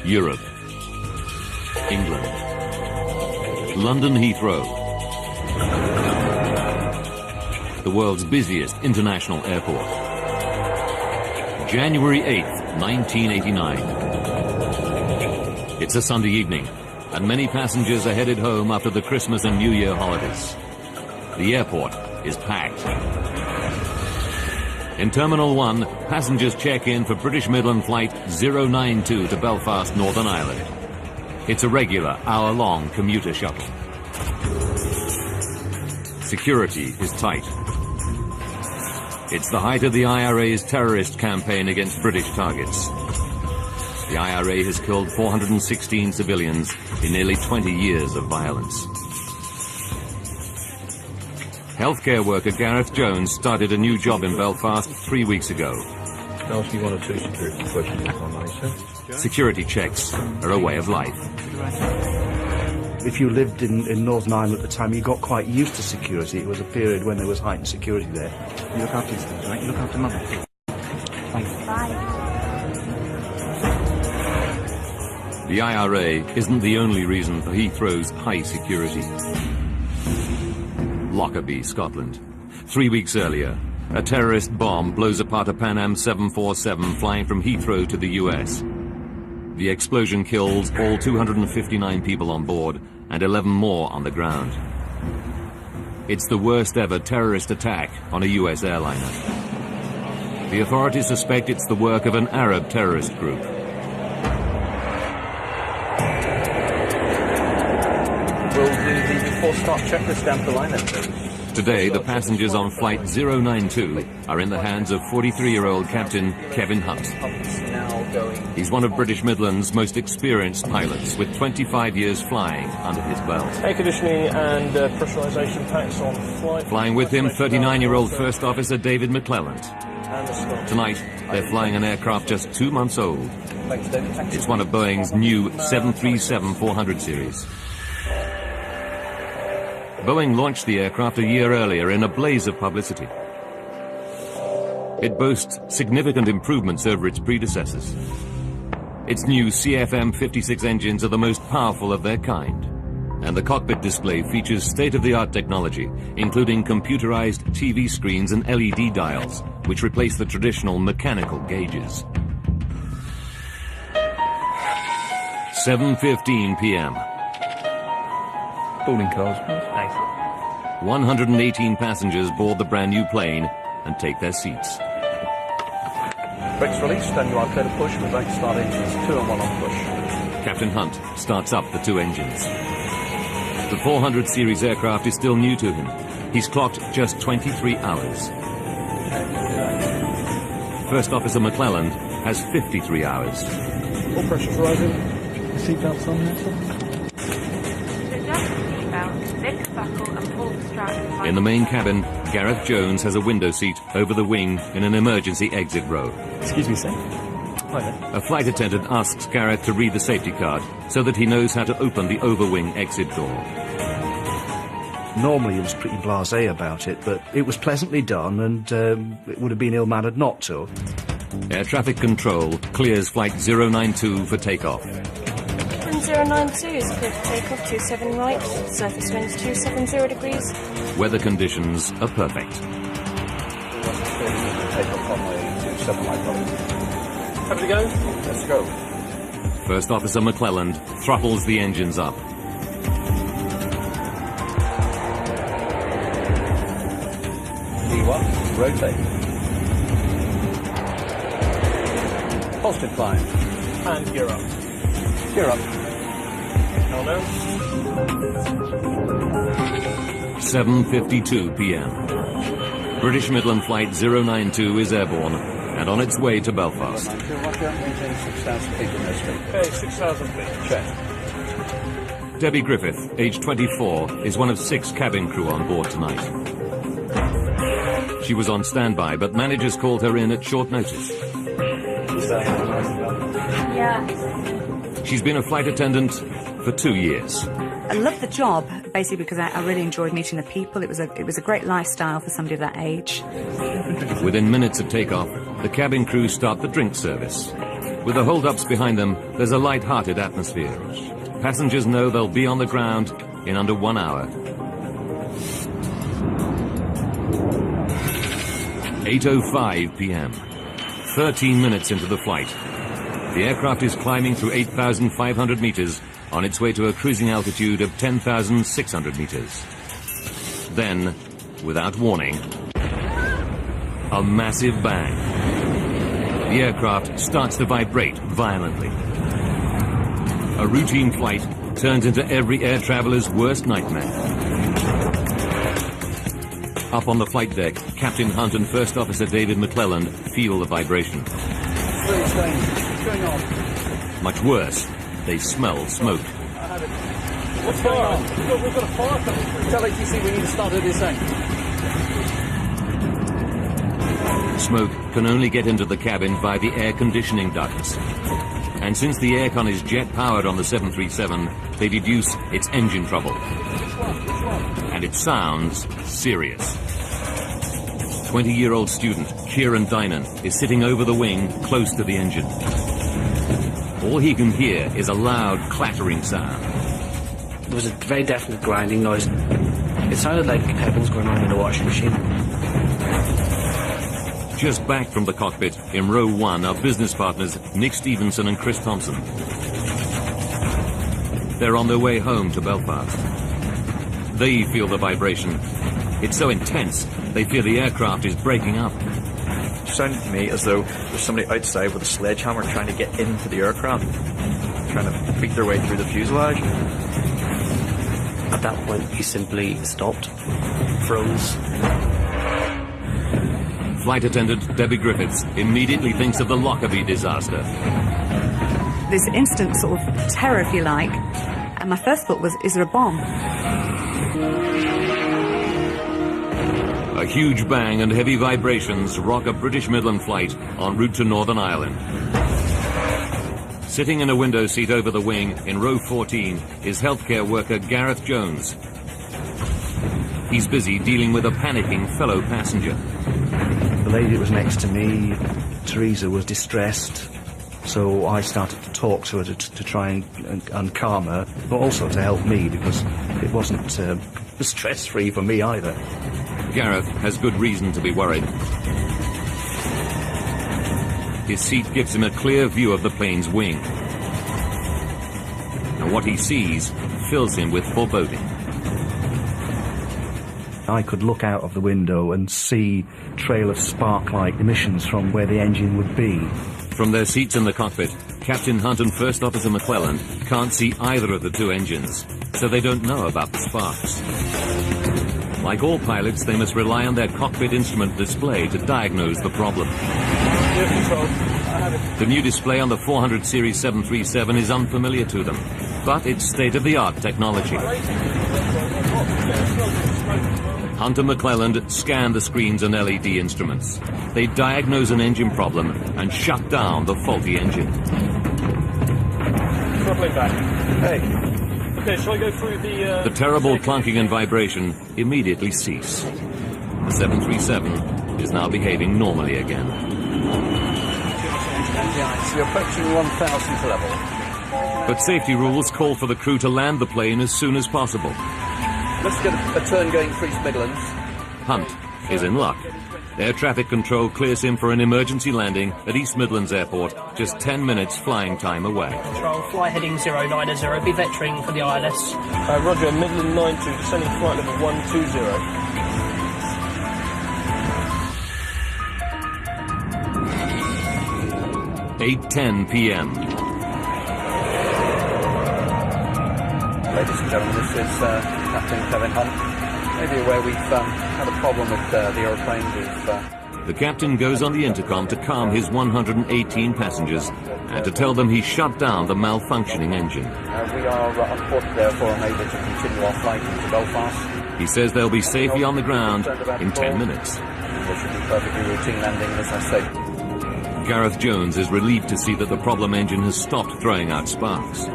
Europe, England, London Heathrow, the world's busiest international airport. January 8th, 1989. It's a Sunday evening, and many passengers are headed home after the Christmas and New Year holidays. The airport is packed. In Terminal 1, passengers check in for British Midland Flight 092 to Belfast, Northern Ireland. It's a regular hour-long commuter shuttle. Security is tight. It's the height of the IRA's terrorist campaign against British targets. The IRA has killed 416 civilians in nearly 20 years of violence. Healthcare worker Gareth Jones started a new job in Belfast 3 weeks ago. I'll ask you one or two security questions if I may, sir. Security checks are a way of life. If you lived in Northern Ireland at the time, you got quite used to security. It was a period when there was heightened security there. You look after yourself, right? You look after Mother. Thank you. Bye. The IRA isn't the only reason for Heathrow's high security. Lockerbie, Scotland. 3 weeks earlier, a terrorist bomb blows apart a Pan Am 747 flying from Heathrow to the US. The explosion kills all 259 people on board and 11 more on the ground. It's the worst ever terrorist attack on a US airliner. The authorities suspect it's the work of an Arab terrorist group. We'll do the before-start checklist down the line then, please. Today, the passengers on Flight 092 are in the hands of 43-year-old Captain Kevin Hunt. He's one of British Midland's most experienced pilots, with 25 years flying under his belt. Air conditioning and pressurization packs on flight. Flying with him, 39-year-old First Officer David McClelland. Tonight, they're flying an aircraft just 2 months old. It's one of Boeing's new 737-400 series. Boeing launched the aircraft a year earlier in a blaze of publicity. It boasts significant improvements over its predecessors. Its new CFM56 engines are the most powerful of their kind, and the cockpit display features state-of-the-art technology, including computerized TV screens and LED dials, which replace the traditional mechanical gauges. 7:15 p.m. Boarding cars, please. 118 passengers board the brand new plane and take their seats. Brakes released, and you are clear to push with brake start engines 2 and 1 on push. Captain Hunt starts up the 2 engines. The 400 series aircraft is still new to him. He's clocked just 23 hours. First Officer McClelland has 53 hours. All pressures rising. Seatbelts on there, sir? In the main cabin, Gareth Jones has a window seat over the wing in an emergency exit row. Excuse me, sir. Hi there. A flight attendant asks Gareth to read the safety card so that he knows how to open the overwing exit door. Normally he was pretty blasé about it, but it was pleasantly done, and it would have been ill-mannered not to. Air traffic control clears Flight 092 for takeoff. 092 is clear for takeoff, 27 right, surface winds 270 degrees. Weather conditions are perfect. Takeoff runway 27 right, Happy to go? let's go. First Officer McClelland throttles the engines up. D1, rotate. Positive climb. And gear up. Gear up. Now down. 7:52 p.m. British Midland Flight 092 is airborne and on its way to Belfast. Maintain 6,000 feet in airspeed. Okay, 6,000 feet. Check. Debbie Griffith, age 24, is one of 6 cabin crew on board tonight. She was on standby, but managers called her in at short notice. Yeah. She's been a flight attendant for 2 years. I love the job, basically because I really enjoyed meeting the people. It was a great lifestyle for somebody of that age. Within minutes of takeoff, the cabin crew start the drink service. With the hold-ups behind them, there's a light-hearted atmosphere. Passengers know they'll be on the ground in under 1 hour. 8:05 p.m. 13 minutes into the flight. The aircraft is climbing through 8,500 meters on its way to a cruising altitude of 10,600 meters. Then, without warning, a massive bang. The aircraft starts to vibrate violently. A routine flight turns into every air traveler's worst nightmare. Up on the flight deck, Captain Hunt and First Officer David McClelland feel the vibration. Very strange. What's going on? Much worse, they smell smoke. What's going on? We've got a fire coming through. Tell ATC we need to start at this end. Smoke can only get into the cabin via the air conditioning ducts. And since the aircon is jet-powered on the 737, they deduce it's engine trouble. And it sounds serious. 20-year-old student Kieran Dynan is sitting over the wing close to the engine. All he can hear is a loud clattering sound. There was a very definite grinding noise. It sounded like pebbles going on in a washing machine. Just back from the cockpit, in row 1 are business partners Nick Stevenson and Chris Thompson. They're on their way home to Belfast. They feel the vibration. It's so intense, they fear the aircraft is breaking up. It sounded to me as though there's somebody outside with a sledgehammer trying to get into the aircraft, trying to beat their way through the fuselage. At that point, he simply stopped, froze. Flight attendant Debbie Griffiths immediately thinks of the Lockerbie disaster. This instant sort of terror, if you like, and my first thought was, is there a bomb? A huge bang and heavy vibrations rock a British Midland flight en route to Northern Ireland. Sitting in a window seat over the wing in row 14 is healthcare worker Gareth Jones. He's busy dealing with a panicking fellow passenger. The lady that was next to me, Teresa, was distressed, so I started to talk to her to try and calm her, but also to help me because it wasn't stress-free for me either. Gareth has good reason to be worried. His seat gives him a clear view of the plane's wing. And what he sees fills him with foreboding. I could look out of the window and see a trail of spark-like emissions from where the engine would be. From their seats in the cockpit, Captain Hunt and First Officer McClelland can't see either of the two engines, so they don't know about the sparks. Like all pilots, they must rely on their cockpit instrument display to diagnose the problem. The new display on the 400 Series 737 is unfamiliar to them, but it's state-of-the-art technology. Hunt and McClelland scan the screens and LED instruments. They diagnose an engine problem and shut down the faulty engine. Throttling back. Hey. Okay, shall I go through the... The terrible clunking and vibration immediately cease. The 737 is now behaving normally again. So you're approaching 1,000th level. But safety rules call for the crew to land the plane as soon as possible. Let's get a turn going for East Midlands. Hunt is in luck. Air traffic control clears him for an emergency landing at East Midlands Airport, just 10 minutes flying time away. Control, fly heading 090, be vectoring for the ILS. Roger, Midland 92, descending flight level 120. 8:10 p.m. Ladies and gentlemen, this is Captain Kevin Hunt. Maybe aware we've had a problem with the aeroplane. The captain goes on the intercom to calm his 118 passengers and to tell them he's shut down the malfunctioning engine. We are on foot, therefore unable to continue our flight into Belfast. He says they'll be safely on the ground in 10 minutes. There should be perfectly routine landing, as I say. Gareth Jones is relieved to see that the problem engine has stopped throwing out sparks.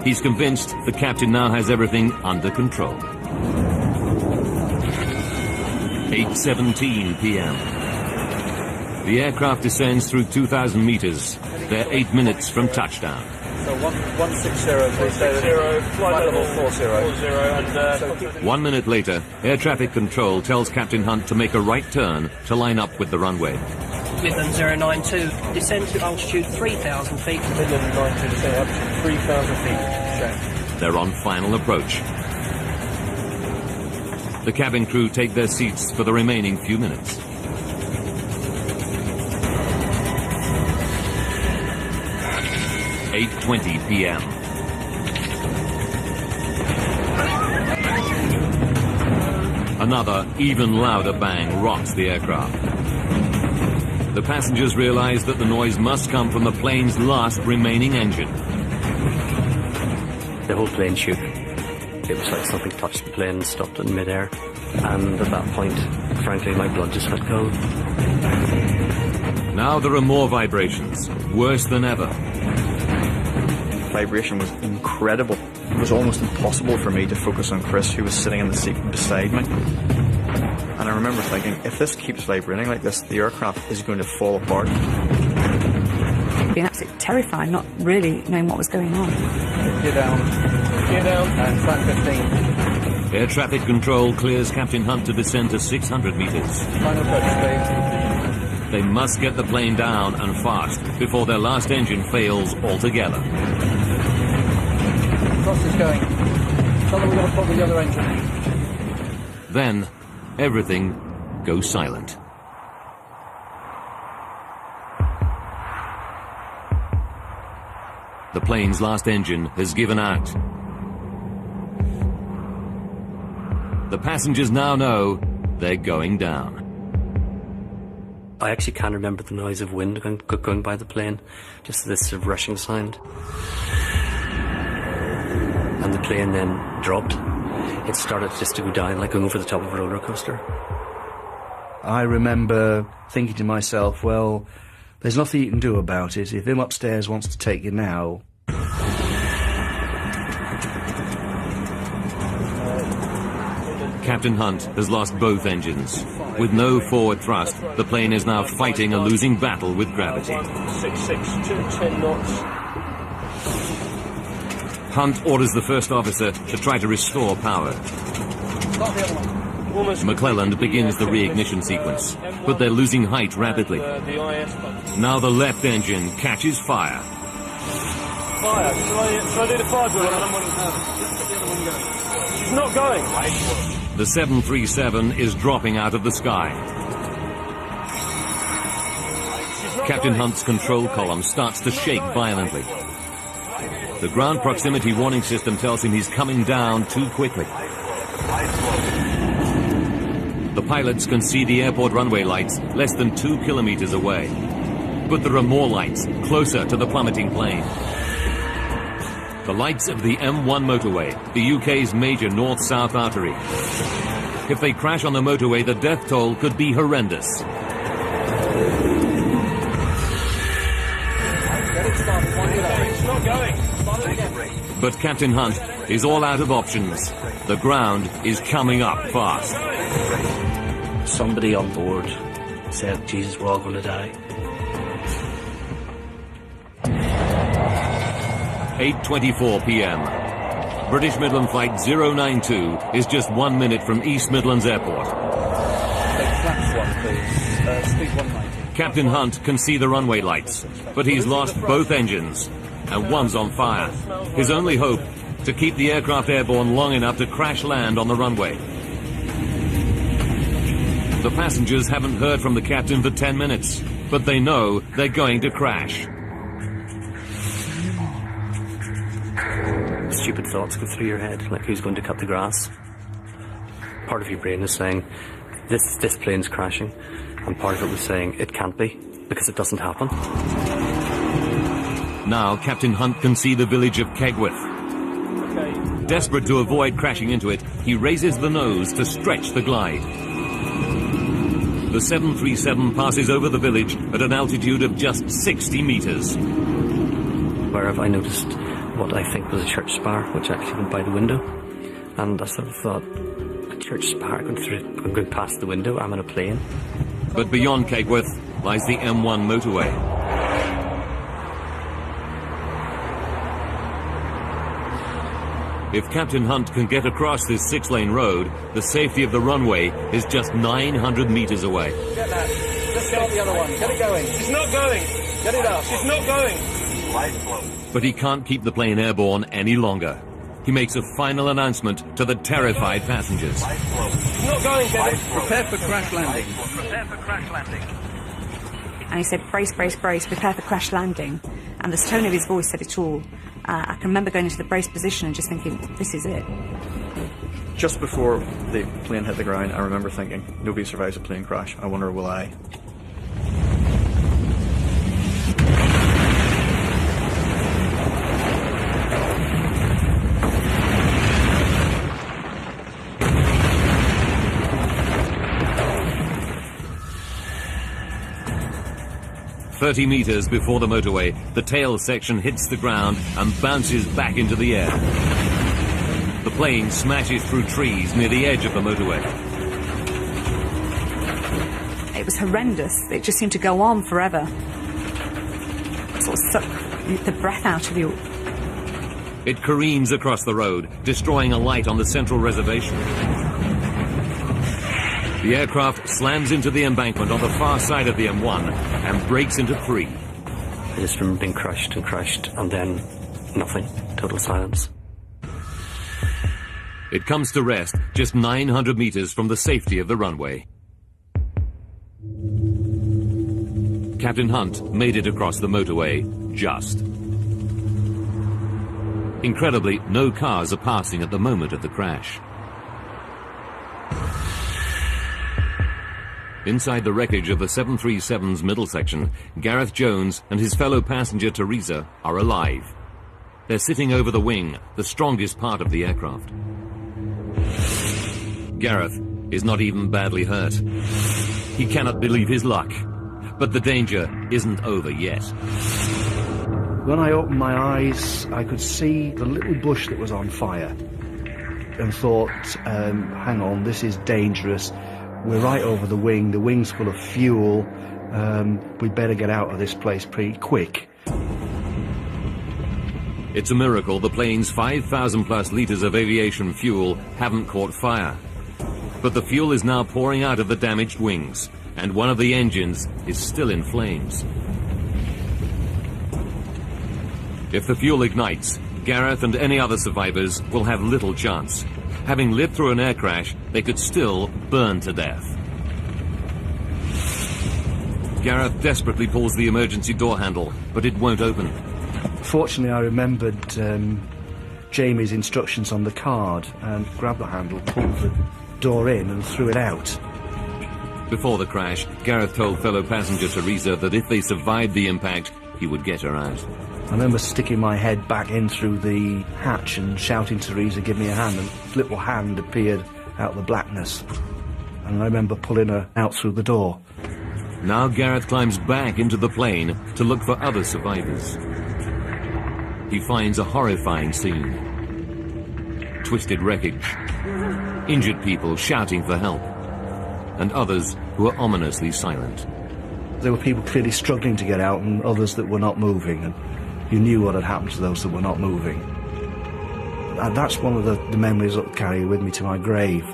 He's convinced the captain now has everything under control. 8:17 p.m. The aircraft descends through 2,000 meters. They're 8 minutes from touchdown. So 160, please stay flight level 40. and 1 minute later, air traffic control tells Captain Hunt to make a right turn to line up with the runway. Midland 092, descend to altitude 3,000 feet. Midland 92, descend altitude 3,000 feet. Shown. They're on final approach. The cabin crew take their seats for the remaining few minutes. (8:20 p.m.) Another, even louder bang rocks the aircraft. The passengers realize that the noise must come from the plane's last remaining engine. The whole plane shook. It was like something touched the plane and stopped it in midair. And at that point, frankly, my blood just went cold. Now there are more vibrations, worse than ever. Vibration was incredible. It was almost impossible for me to focus on Chris, who was sitting in the seat beside me. And I remember thinking, if this keeps vibrating like this, the aircraft is going to fall apart. Being absolutely terrified, not really knowing what was going on. Gear down. And flight 15. Air traffic control clears Captain Hunt to descend to 600 meters. Final approach, please. They must get the plane down and fast before their last engine fails altogether. Cross is going. Tell them we've got a problem with the other engine. Then, everything goes silent. The plane's last engine has given out. The passengers now know they're going down. I actually can't remember the noise of wind going by the plane, just this sort of rushing sound. And the plane then dropped. It started just to go down, like going over the top of a roller coaster. I remember thinking to myself, well, there's nothing you can do about it. If him upstairs wants to take you now... Captain Hunt has lost both engines. With no forward thrust, the plane is now fighting a losing battle with gravity. 66210 knots. Hunt orders the first officer to try to restore power. McClelland begins the reignition sequence, but they're losing height rapidly. Now the left engine catches fire. Fire. Shall I do the fire drill? She's not going. The 737 is dropping out of the sky. Captain Hunt's control column starts to shake violently. The ground proximity warning system tells him he's coming down too quickly. The pilots can see the airport runway lights less than 2 kilometers away. But there are more lights closer to the plummeting plane. The lights of the M1 motorway, the UK's major north-south artery. If they crash on the motorway, the death toll could be horrendous. It's not going. But Captain Hunt is all out of options. The ground is coming up fast. Somebody on board said, Jesus, we're all going to die. 8:24 p.m. British Midland Flight 092 is just 1 minute from East Midlands Airport. Flaps one, please. Speed 190. Captain Hunt can see the runway lights, but he's lost both engines, and one's on fire. His only hope, to keep the aircraft airborne long enough to crash land on the runway. The passengers haven't heard from the captain for 10 minutes, but they know they're going to crash. Stupid thoughts go through your head, like who's going to cut the grass. Part of your brain is saying, this plane's crashing, and part of it was saying, it can't be, because it doesn't happen. Now Captain Hunt can see the village of Kegworth. Desperate to avoid crashing into it, he raises the nose to stretch the glide. The 737 passes over the village at an altitude of just 60 meters. Where have I noticed what I think was a church spire, which actually went by the window. And I sort of thought, a church spire going past the window, I'm in a plane. But beyond Kegworth lies the M1 motorway. If Captain Hunt can get across this 6-lane road, the safety of the runway is just 900 meters away. Get that. Just get on the other one. Get it going. She's not going. Get it up. She's not going. But he can't keep the plane airborne any longer. He makes a final announcement to the terrified passengers. She's not going, Kevin. Prepare for crash landing. Prepare for crash landing. And he said, brace, brace, brace, prepare for crash landing. And the tone of his voice said it all. I can remember going into the brace position and just thinking, this is it. Just before the plane hit the ground, I remember thinking, nobody survives a plane crash. I wonder, will I? "30 meters before the motorway, the tail section hits the ground and bounces back into the air. The plane smashes through trees near the edge of the motorway. It was horrendous. It just seemed to go on forever. It sort of sucked the breath out of you. It careens across the road, destroying a light on the central reservation. The aircraft slams into the embankment on the far side of the M1 and breaks into 3. I just remember being crushed and then nothing. Total silence. It comes to rest just 900 meters from the safety of the runway. Captain Hunt made it across the motorway just. Incredibly, no cars are passing at the moment of the crash. Inside the wreckage of the 737's middle section, Gareth Jones and his fellow passenger Teresa are alive. They're sitting over the wing, the strongest part of the aircraft. Gareth is not even badly hurt. He cannot believe his luck, but the danger isn't over yet. When I opened my eyes, I could see the little bush that was on fire and thought, hang on, this is dangerous. We're right over the wing's full of fuel, we better get out of this place pretty quick. It's a miracle the plane's 5,000 plus litres of aviation fuel haven't caught fire. But the fuel is now pouring out of the damaged wings, and one of the engines is still in flames. If the fuel ignites, Gareth and any other survivors will have little chance. Having lived through an air crash, they could still burn to death. Gareth desperately pulls the emergency door handle, but it won't open. Fortunately, I remembered Jamie's instructions on the card and grabbed the handle, pulled the door in and threw it out. Before the crash, Gareth told fellow passenger Teresa that if they survived the impact, he would get her out. I remember sticking my head back in through the hatch and shouting to Teresa, give me a hand, and a little hand appeared out of the blackness. And I remember pulling her out through the door. Now Gareth climbs back into the plane to look for other survivors. He finds a horrifying scene. Twisted wreckage, injured people shouting for help, and others who are ominously silent. There were people clearly struggling to get out and others that were not moving, and you knew what had happened to those that were not moving. And that's one of the memories I'll carry with me to my grave.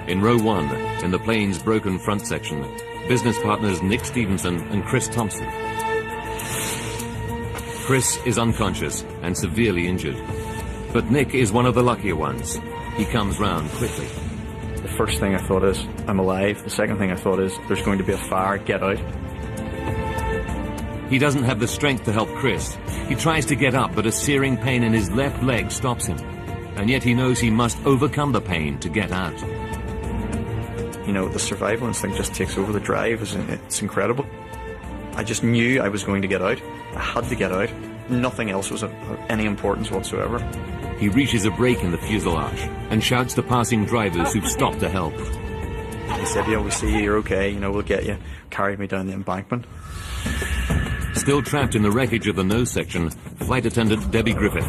In row 1, in the plane's broken front section, business partners Nick Stevenson and Chris Thompson. Chris is unconscious and severely injured, but Nick is one of the luckier ones. He comes round quickly. The first thing I thought is, I'm alive. The second thing I thought is, there's going to be a fire, get out. He doesn't have the strength to help Chris. He tries to get up, but a searing pain in his left leg stops him. And yet he knows he must overcome the pain to get out. You know, the survival instinct just takes over. The drive, it's incredible. I just knew I was going to get out. I had to get out. Nothing else was of any importance whatsoever. He reaches a break in the fuselage and shouts to passing drivers who've stopped to help. He said, yeah, we see you, you're okay, we'll get you. Carried me down the embankment. Still trapped in the wreckage of the nose section, flight attendant Debbie Griffith.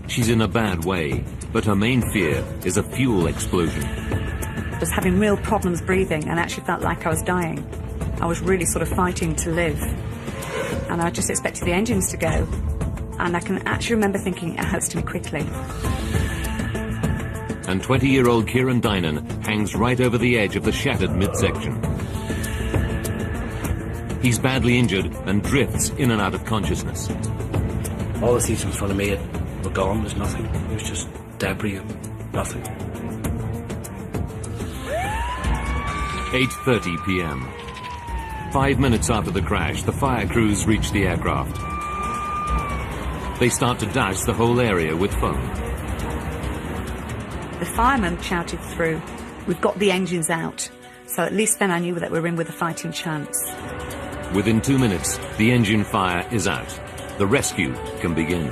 She's in a bad way. But her main fear is a fuel explosion. I was having real problems breathing and actually felt like I was dying. I was really sort of fighting to live. And I just expected the engines to go. And I can actually remember thinking, it hurts to me quickly. And 20-year-old Kieran Dynan hangs right over the edge of the shattered midsection. He's badly injured and drifts in and out of consciousness. All the seats in front of me were gone. There's nothing. It was just debris and nothing. 8:30 p.m. 5 minutes after the crash, the fire crews reach the aircraft. They start to douse the whole area with foam. The fireman shouted through, "We've got the engines out." So at least then I knew that we were in with a fighting chance. Within 2 minutes, the engine fire is out. The rescue can begin.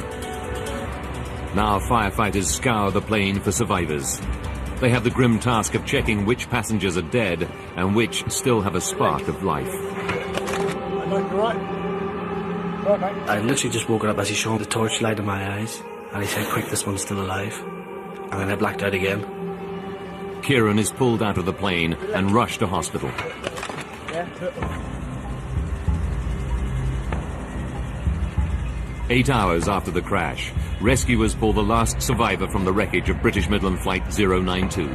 Now firefighters scour the plane for survivors. They have the grim task of checking which passengers are dead and which still have a spark of life. I literally just woke up as he shone the torchlight in my eyes, and he said, "Quick, this one's still alive." And then I blacked out again. Kieran is pulled out of the plane and rushed to hospital. 8 hours after the crash, rescuers pull the last survivor from the wreckage of British Midland Flight 092.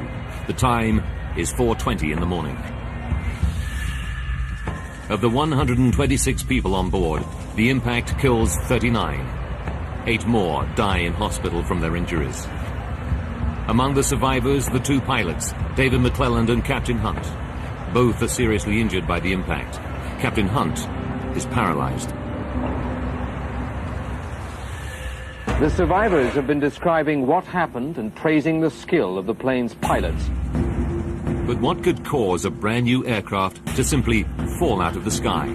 The time is 4:20 in the morning. Of the 126 people on board, the impact kills 39. 8 more die in hospital from their injuries. Among the survivors, the 2 pilots, David McClelland and Captain Hunt. Both are seriously injured by the impact. Captain Hunt is paralyzed. The survivors have been describing what happened and praising the skill of the plane's pilots. But what could cause a brand new aircraft to simply fall out of the sky?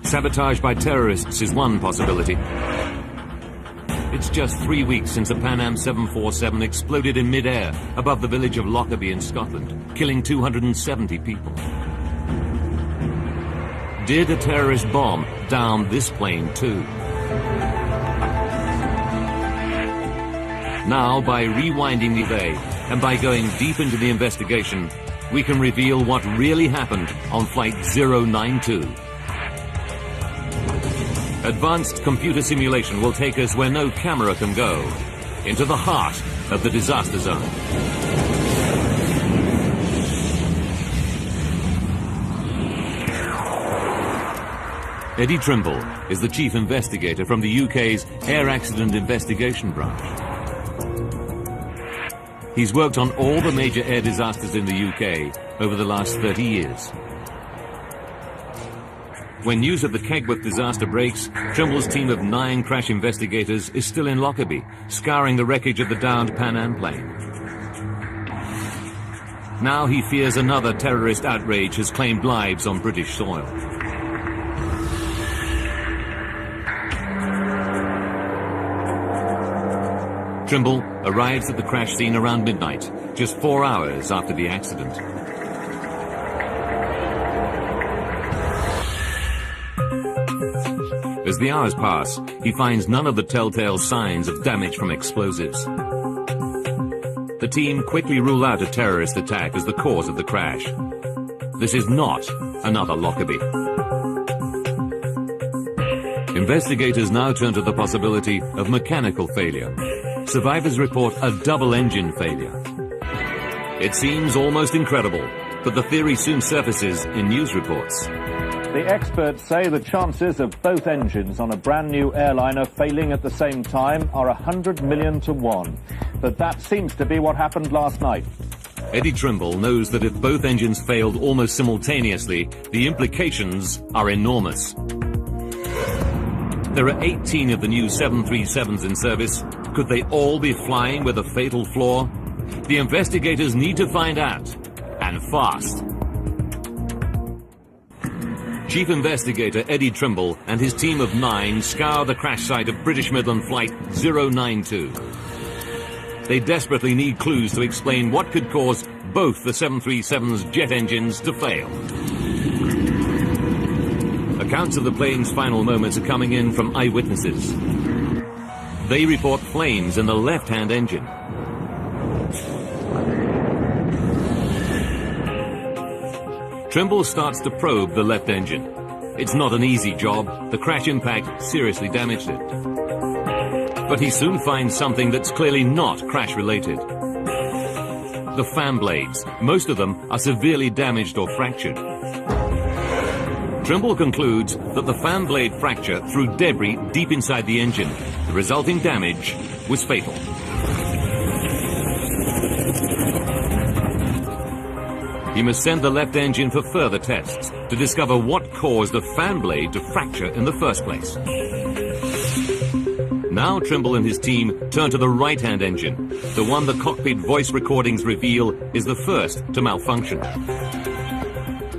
Sabotage by terrorists is one possibility. It's just 3 weeks since a Pan Am 747 exploded in mid-air above the village of Lockerbie in Scotland, killing 270 people. Did a terrorist bomb down this plane too? Now, by rewinding the day and by going deep into the investigation, we can reveal what really happened on Flight 092. Advanced computer simulation will take us where no camera can go, into the heart of the disaster zone. Eddie Trimble is the chief investigator from the UK's Air Accident Investigation Branch. He's worked on all the major air disasters in the UK over the last 30 years. When news of the Kegworth disaster breaks, Trimble's team of 9 crash investigators is still in Lockerbie, scouring the wreckage of the downed Pan Am plane. Now he fears another terrorist outrage has claimed lives on British soil. Trimble arrives at the crash scene around midnight, just 4 hours after the accident. As the hours pass, he finds none of the telltale signs of damage from explosives. The team quickly rule out a terrorist attack as the cause of the crash. This is not another Lockerbie. Investigators now turn to the possibility of mechanical failure. Survivors report a double engine failure. It seems almost incredible, but the theory soon surfaces in news reports. The experts say the chances of both engines on a brand new airliner failing at the same time are 100 million to 1. But that seems to be what happened last night. Eddie Trimble knows that if both engines failed almost simultaneously, the implications are enormous. There are 18 of the new 737s in service. Could they all be flying with a fatal flaw? The investigators need to find out, and fast. Chief Investigator Eddie Trimble and his team of 9 scour the crash site of British Midland Flight 092. They desperately need clues to explain what could cause both the 737's jet engines to fail. Accounts of the plane's final moments are coming in from eyewitnesses. they report flames in the left-hand engine. Trimble starts to probe the left engine. It's not an easy job. The crash impact seriously damaged it. But he soon finds something that's clearly not crash-related. The fan blades. Most of them are severely damaged or fractured. Trimble concludes that the fan blade fracture threw debris deep inside the engine. The resulting damage was fatal. He must send the left engine for further tests to discover what caused the fan blade to fracture in the first place. Now Trimble and his team turn to the right-hand engine, the one the cockpit voice recordings reveal is the first to malfunction.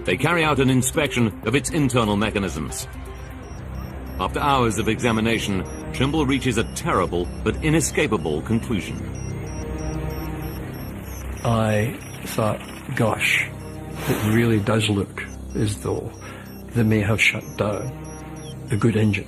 They carry out an inspection of its internal mechanisms. After hours of examination, Trimble reaches a terrible but inescapable conclusion. I thought, gosh, it really does look as though they may have shut down a good engine.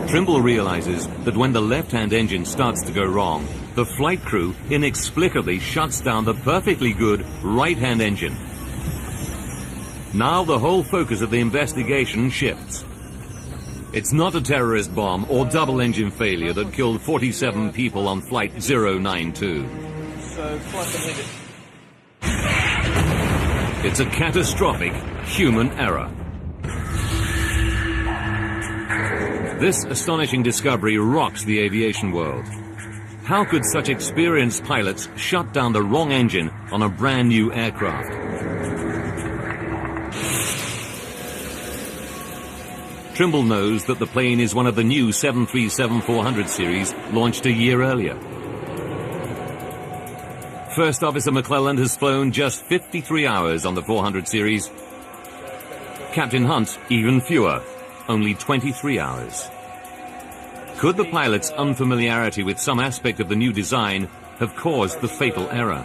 Trimble realizes that when the left-hand engine starts to go wrong, the flight crew inexplicably shuts down the perfectly good right-hand engine. Now the whole focus of the investigation shifts. It's not a terrorist bomb or double engine failure that killed 47 people on Flight 092. It's a catastrophic human error. This astonishing discovery rocks the aviation world. How could such experienced pilots shut down the wrong engine on a brand new aircraft? Trimble knows that the plane is one of the new 737-400 series launched a year earlier. First Officer McClelland has flown just 53 hours on the 400 series. Captain Hunt even fewer, only 23 hours. Could the pilot's unfamiliarity with some aspect of the new design have caused the fatal error?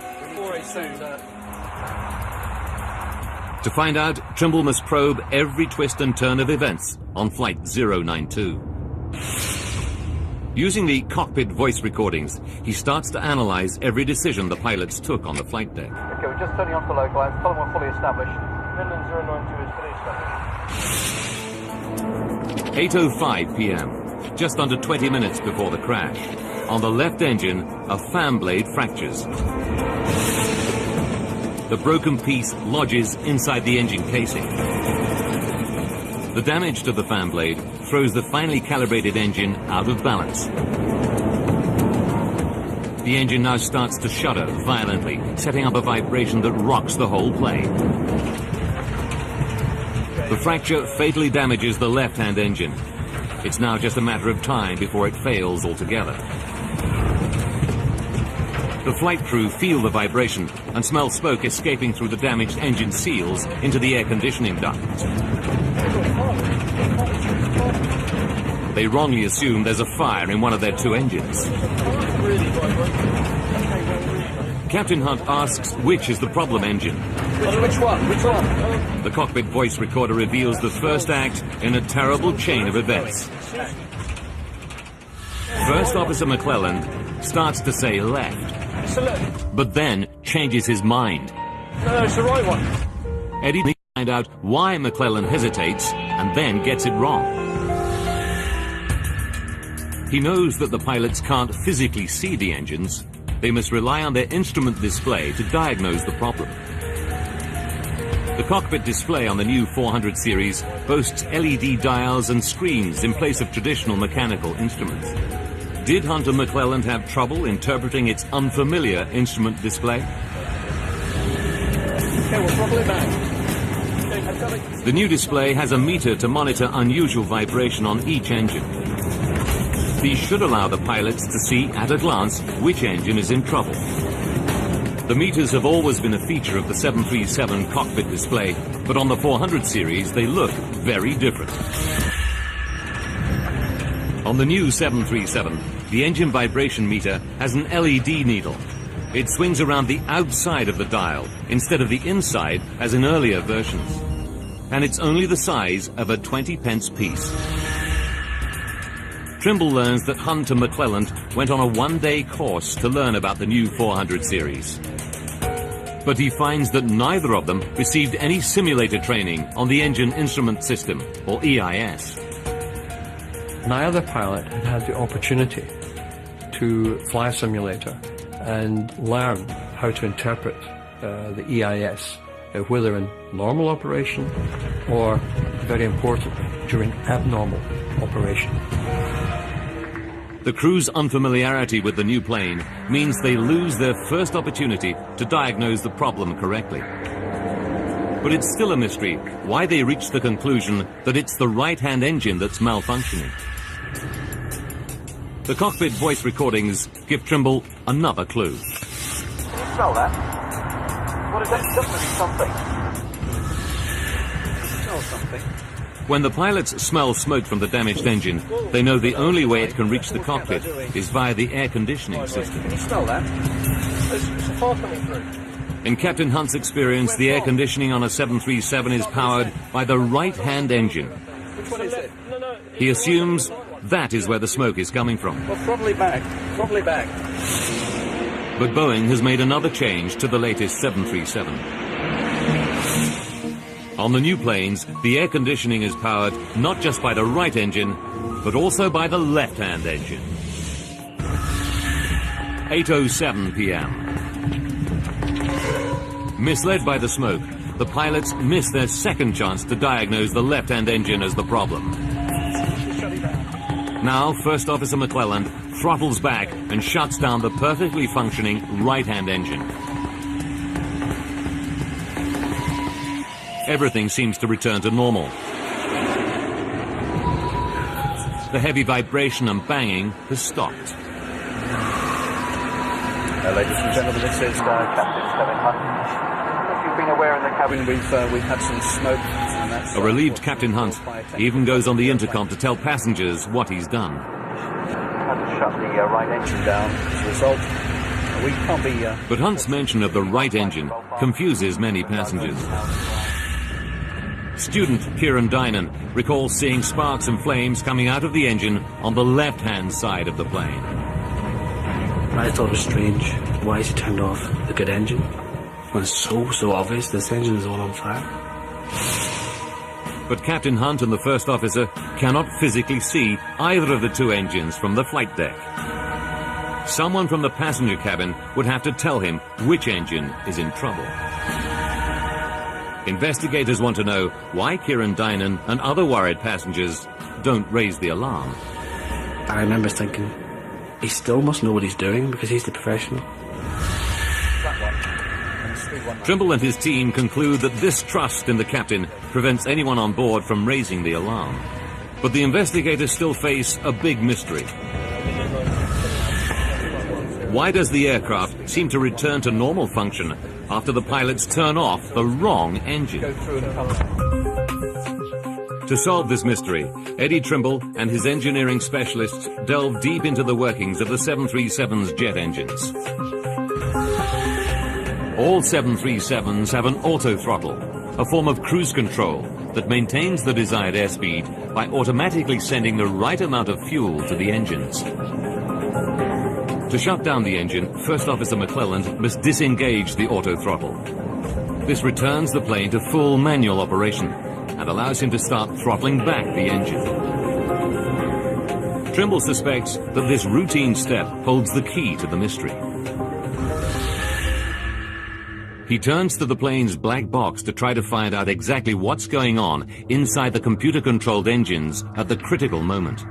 To find out, Trimble must probe every twist and turn of events on Flight 092. Using the cockpit voice recordings, he starts to analyze every decision the pilots took on the flight deck. Okay, we're just turning off the local lights. Tell them we're fully established. Midland 092 is fully established. 8:05 p.m., just under 20 minutes before the crash. On the left engine, a fan blade fractures. The broken piece lodges inside the engine casing. The damage to the fan blade throws the finely calibrated engine out of balance. The engine now starts to shudder violently, setting up a vibration that rocks the whole plane. The fracture fatally damages the left-hand engine. It's now just a matter of time before it fails altogether. The flight crew feel the vibration and smell smoke escaping through the damaged engine seals into the air conditioning duct. They wrongly assume there's a fire in one of their two engines. Captain Hunt asks which is the problem engine. Which one? Which one? The cockpit voice recorder reveals the first act in a terrible chain of events. First Officer McClelland starts to say left, but then changes his mind. No, it's the right one. Eddie needs to find out why McClelland hesitates and then gets it wrong. He knows that the pilots can't physically see the engines. They must rely on their instrument display to diagnose the problem. The cockpit display on the new 400 series boasts LED dials and screens in place of traditional mechanical instruments. Did Hunt and McClelland have trouble interpreting its unfamiliar instrument display? Okay, we'll throttle it back. The new display has a meter to monitor unusual vibration on each engine. These should allow the pilots to see at a glance which engine is in trouble. The meters have always been a feature of the 737 cockpit display, but on the 400 series they look very different. On the new 737, the engine vibration meter has an LED needle. It swings around the outside of the dial instead of the inside as in earlier versions. And it's only the size of a 20 pence piece. Trimble learns that Hunt and McClelland went on a one-day course to learn about the new 400 series. But he finds that neither of them received any simulator training on the Engine Instrument System, or EIS. Neither pilot had had the opportunity to fly a simulator and learn how to interpret the EIS, whether in normal operation or, very importantly, during abnormal operation. The crew's unfamiliarity with the new plane means they lose their first opportunity to diagnose the problem correctly. But it's still a mystery why they reach the conclusion that it's the right-hand engine that's malfunctioning. The cockpit voice recordings give Trimble another clue. Can you smell that? What is that? It doesn't something. Smell something. When the pilots smell smoke from the damaged engine, they know the only way it can reach the cockpit is via the air conditioning system. Can you smell that? There's a fire coming through. In Captain Hunt's experience, the air conditioning on a 737 is powered by the right-hand engine. Which one is it? He assumes that is where the smoke is coming from. Well, probably back. Probably back. But Boeing has made another change to the latest 737. On the new planes, the air conditioning is powered not just by the right engine, but also by the left-hand engine. 8:07 p.m. Misled by the smoke, the pilots miss their second chance to diagnose the left-hand engine as the problem. Now, First Officer McClelland throttles back and shuts down the perfectly functioning right-hand engine. Everything seems to return to normal. The heavy vibration and banging has stopped. Ladies and gentlemen, this is Captain Kevin Hunt. If you've been aware in the cabin, we've had some smoke. And that's, A relieved Captain Hunt even goes on the intercom to tell passengers what he's done. Had to shut the right engine down as a result. We can't be... But Hunt's mention of the right engine confuses many passengers. Student Kieran Dynan recalls seeing sparks and flames coming out of the engine on the left-hand side of the plane. I thought it was strange. Why is he turned off the good engine? When it's so obvious this engine is all on fire. But Captain Hunt and the first officer cannot physically see either of the two engines from the flight deck. Someone from the passenger cabin would have to tell him which engine is in trouble. Investigators want to know why Kieran Dynan and other worried passengers don't raise the alarm. I remember thinking, he still must know what he's doing because he's the professional. Trimble and his team conclude that distrust in the captain prevents anyone on board from raising the alarm. But the investigators still face a big mystery. Why does the aircraft seem to return to normal function after the pilots turn off the wrong engine? To solve this mystery, Eddie Trimble and his engineering specialists delve deep into the workings of the 737's jet engines. All 737s have an auto-throttle, a form of cruise control that maintains the desired airspeed by automatically sending the right amount of fuel to the engines. To shut down the engine, First Officer McClelland must disengage the auto-throttle. This returns the plane to full manual operation and allows him to start throttling back the engine. Trimble suspects that this routine step holds the key to the mystery. He turns to the plane's black box to try to find out exactly what's going on inside the computer-controlled engines at the critical moment.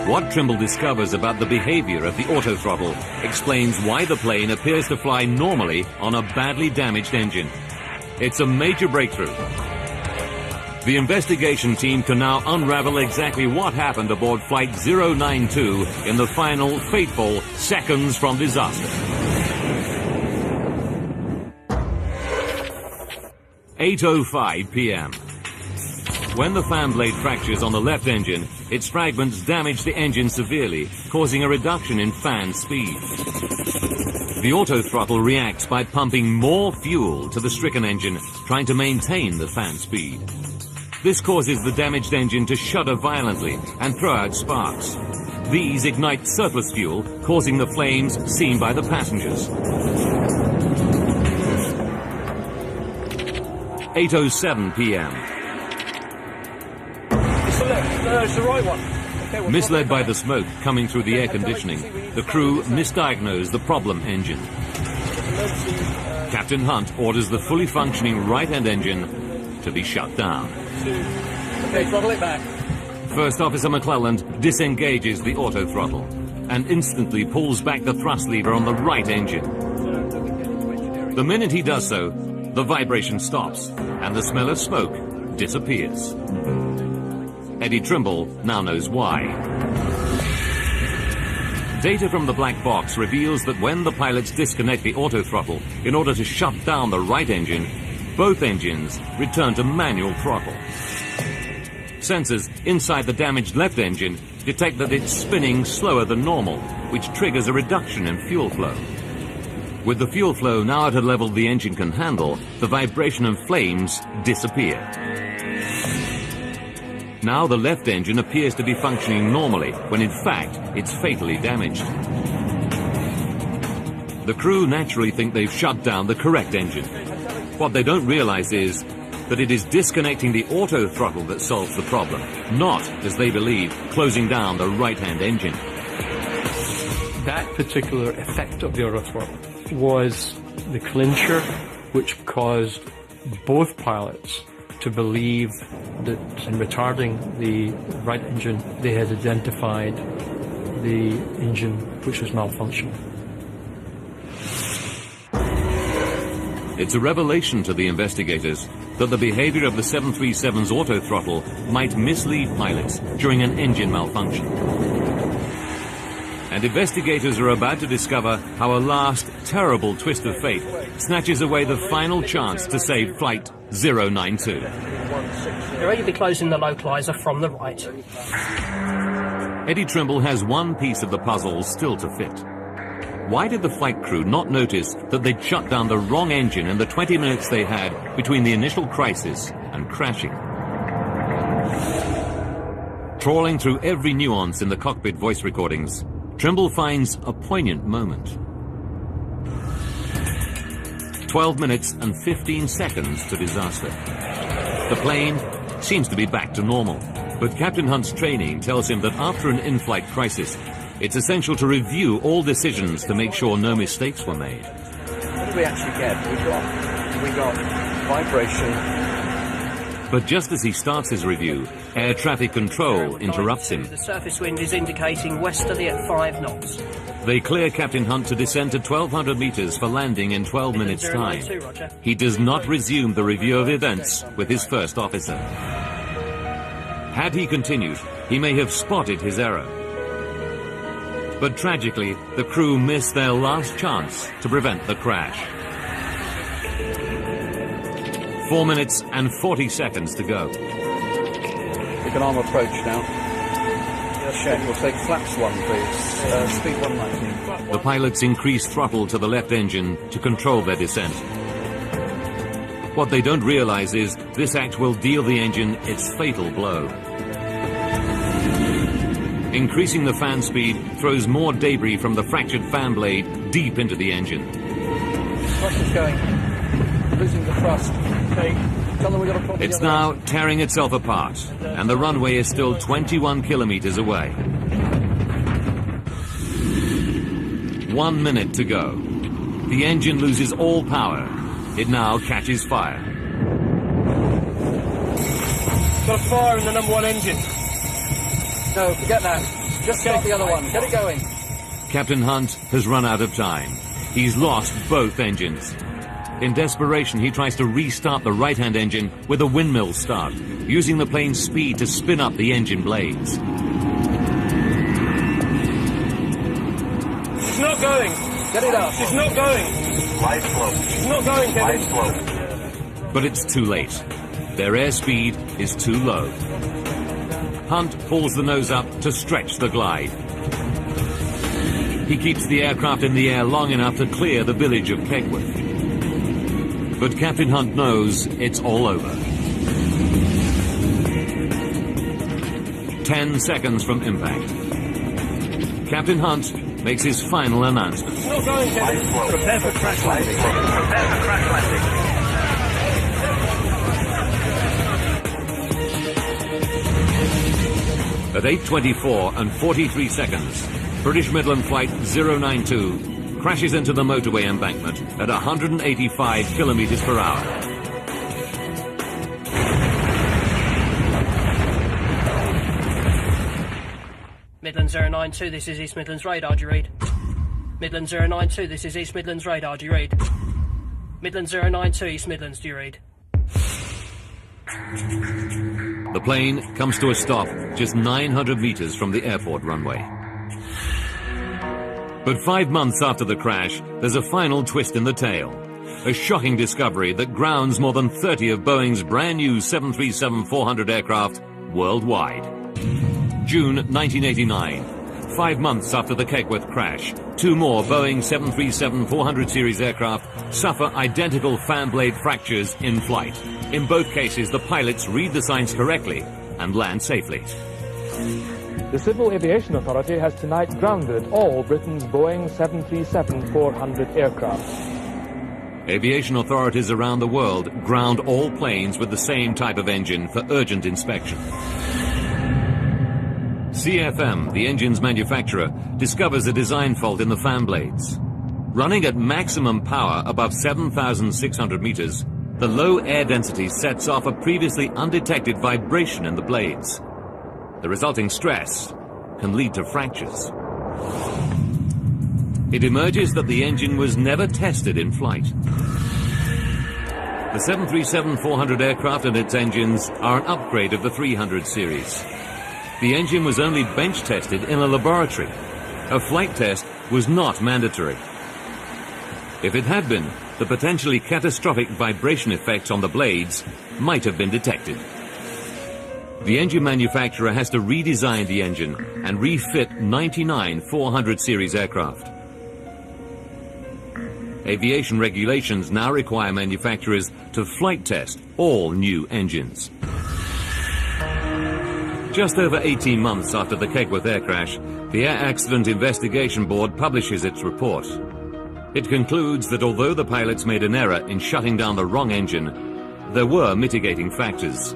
What Trimble discovers about the behavior of the autothrottle explains why the plane appears to fly normally on a badly damaged engine. It's a major breakthrough. The investigation team can now unravel exactly what happened aboard Flight 092 in the final, fateful seconds from disaster. 8:05 p.m. When the fan blade fractures on the left engine, its fragments damage the engine severely, causing a reduction in fan speed. The autothrottle reacts by pumping more fuel to the stricken engine, trying to maintain the fan speed. This causes the damaged engine to shudder violently and throw out sparks. These ignite surplus fuel, causing the flames seen by the passengers. 8:07 p.m. It's the left. It's the right one. Okay, we'll Misled by the smoke coming through the air conditioning, the crew misdiagnosed the problem engine. Captain Hunt orders the fully functioning right-hand engine to be shut down. Okay, throttle it back. First Officer McClelland disengages the auto throttle and instantly pulls back the thrust lever on the right engine. The minute he does so, the vibration stops and the smell of smoke disappears. Eddie Trimble now knows why. Data from the black box reveals that when the pilots disconnect the auto throttle in order to shut down the right engine, both engines return to manual throttle. Sensors inside the damaged left engine detect that it's spinning slower than normal, which triggers a reduction in fuel flow. With the fuel flow now at a level the engine can handle, the vibration and flames disappear. Now the left engine appears to be functioning normally, when in fact it's fatally damaged. The crew naturally think they've shut down the correct engine. What they don't realize is that it is disconnecting the auto throttle that solves the problem, not, as they believe, closing down the right-hand engine. That particular effect of the auto throttle was the clincher which caused both pilots to believe that in retarding the right engine, they had identified the engine which was malfunctioning. It's a revelation to the investigators that the behavior of the 737's auto throttle might mislead pilots during an engine malfunction. And investigators are about to discover how a last terrible twist of fate snatches away the final chance to save Flight 092. You're ready to be closing the localizer from the right. Eddie Trimble has one piece of the puzzle still to fit. Why did the flight crew not notice that they'd shut down the wrong engine in the 20 minutes they had between the initial crisis and crashing? Trawling through every nuance in the cockpit voice recordings, Trimble finds a poignant moment. 12 minutes and 15 seconds to disaster. The plane seems to be back to normal, but Captain Hunt's training tells him that after an in-flight crisis, it's essential to review all decisions to make sure no mistakes were made. What did we actually get? We got vibration. But just as he starts his review, air traffic control interrupts him. The surface wind is indicating westerly at 5 knots. They clear Captain Hunt to descend to 1,200 meters for landing in 12 minutes' time. He does not resume the review of events with his first officer. Had he continued, he may have spotted his error. But tragically, the crew missed their last chance to prevent the crash. 4 minutes and 40 seconds to go. We can arm approach now. Yes, Shen, we'll take flaps 1, please. Speed 190. The pilots increase throttle to the left engine to control their descent. What they don't realize is this act will deal the engine its fatal blow. Increasing the fan speed throws more debris from the fractured fan blade deep into the engine. Thrust is going. Losing the thrust. Okay. Tell them we got a problem. It's now tearing itself apart, and the runway is still 21 kilometers away. 1 minute to go. The engine loses all power. It now catches fire. Got a fire in the number 1 engine. No, forget that. Just start the other one. Get it going. Captain Hunt has run out of time. He's lost both engines. In desperation, he tries to restart the right-hand engine with a windmill start, using the plane's speed to spin up the engine blades. It's not going. Get it up. It's not going. Light slow. It's not going, Kevin. Light slow. But it's too late. Their airspeed is too low. Hunt pulls the nose up to stretch the glide. He keeps the aircraft in the air long enough to clear the village of Kegworth. But Captain Hunt knows it's all over. 10 seconds from impact. Captain Hunt makes his final announcement. Not going, Kevin. Prepare for crash landing. Prepare for crash landing. At 8:24 and 43 seconds, British Midland Flight 092 crashes into the motorway embankment at 185 kilometers per hour. Midland 092, this is East Midlands radar, do you read? Midland 092, this is East Midlands radar, do you read? Midland 092, East Midlands, do you read? The plane comes to a stop just 900 meters from the airport runway. But 5 months after the crash, there's a final twist in the tale. A shocking discovery that grounds more than 30 of Boeing's brand new 737-400 aircraft worldwide. June 1989. 5 months after the Kegworth crash, 2 more Boeing 737-400 series aircraft suffer identical fan blade fractures in flight. In both cases, the pilots read the signs correctly and land safely. The Civil Aviation Authority has tonight grounded all Britain's Boeing 737-400 aircraft. Aviation authorities around the world ground all planes with the same type of engine for urgent inspection. CFM, the engine's manufacturer, discovers a design fault in the fan blades. Running at maximum power above 7,600 meters, the low air density sets off a previously undetected vibration in the blades. The resulting stress can lead to fractures. It emerges that the engine was never tested in flight. The 737-400 aircraft and its engines are an upgrade of the 300 series. The engine was only bench tested in a laboratory. A flight test was not mandatory. If it had been, the potentially catastrophic vibration effects on the blades might have been detected. The engine manufacturer has to redesign the engine and refit 99 400 series aircraft. Aviation regulations now require manufacturers to flight test all new engines. Just over 18 months after the Kegworth air crash, the Air Accident Investigation Board publishes its report. It concludes that although the pilots made an error in shutting down the wrong engine, there were mitigating factors.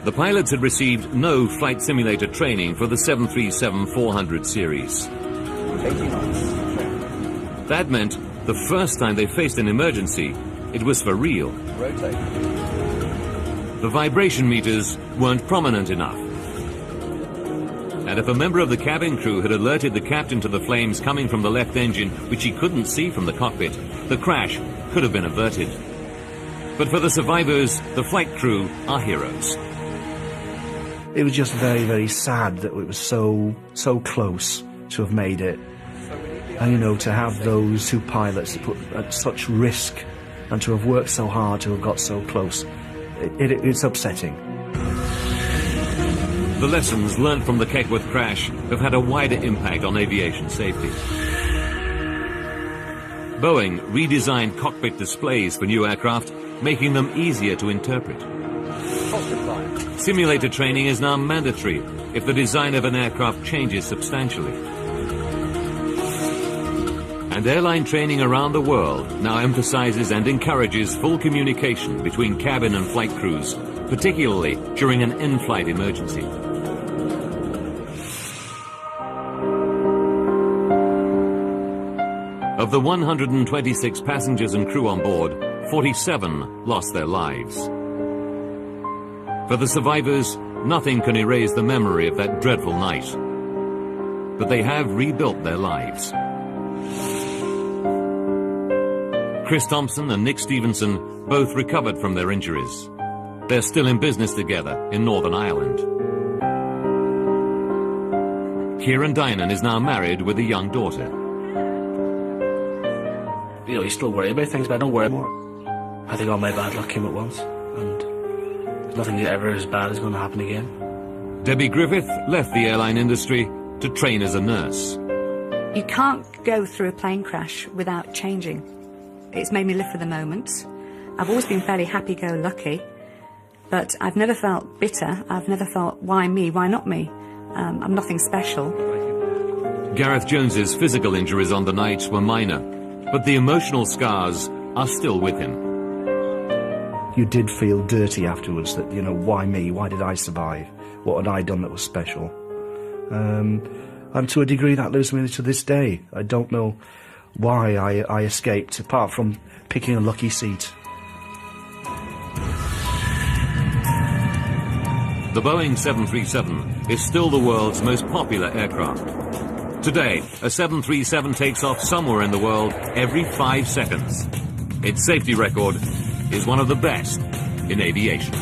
The pilots had received no flight simulator training for the 737-400 series. That meant the first time they faced an emergency, it was for real. The vibration meters weren't prominent enough. And if a member of the cabin crew had alerted the captain to the flames coming from the left engine, which he couldn't see from the cockpit, the crash could have been averted. But for the survivors, the flight crew are heroes. It was just very, very sad that it was so close to have made it. And, you know, to have those 2 pilots put at such risk and to have worked so hard to have got so close, it's upsetting. The lessons learned from the Kegworth crash have had a wider impact on aviation safety. Boeing redesigned cockpit displays for new aircraft, making them easier to interpret. Simulator training is now mandatory if the design of an aircraft changes substantially. And airline training around the world now emphasizes and encourages full communication between cabin and flight crews, particularly during an in-flight emergency. Of the 126 passengers and crew on board, 47 lost their lives. For the survivors, nothing can erase the memory of that dreadful night. But they have rebuilt their lives. Chris Thompson and Nick Stevenson both recovered from their injuries. They're still in business together in Northern Ireland. Kieran Dynan is now married with a young daughter. You know, you still worry about things, but I don't worry more. I think all my bad luck came at once, and nothing ever as bad is going to happen again. Debbie Griffith left the airline industry to train as a nurse. You can't go through a plane crash without changing. It's made me live for the moment. I've always been fairly happy-go-lucky, But I've never felt bitter. I've never felt, why me, why not me? I'm nothing special. Gareth Jones's physical injuries on the night were minor, but the emotional scars are still with him. You did feel dirty afterwards that, you know, why me? Why did I survive? What had I done that was special? And to a degree that lives with me to this day. I don't know why I escaped, apart from picking a lucky seat. The Boeing 737 is still the world's most popular aircraft. Today, a 737 takes off somewhere in the world every 5 seconds. Its safety record is one of the best in aviation.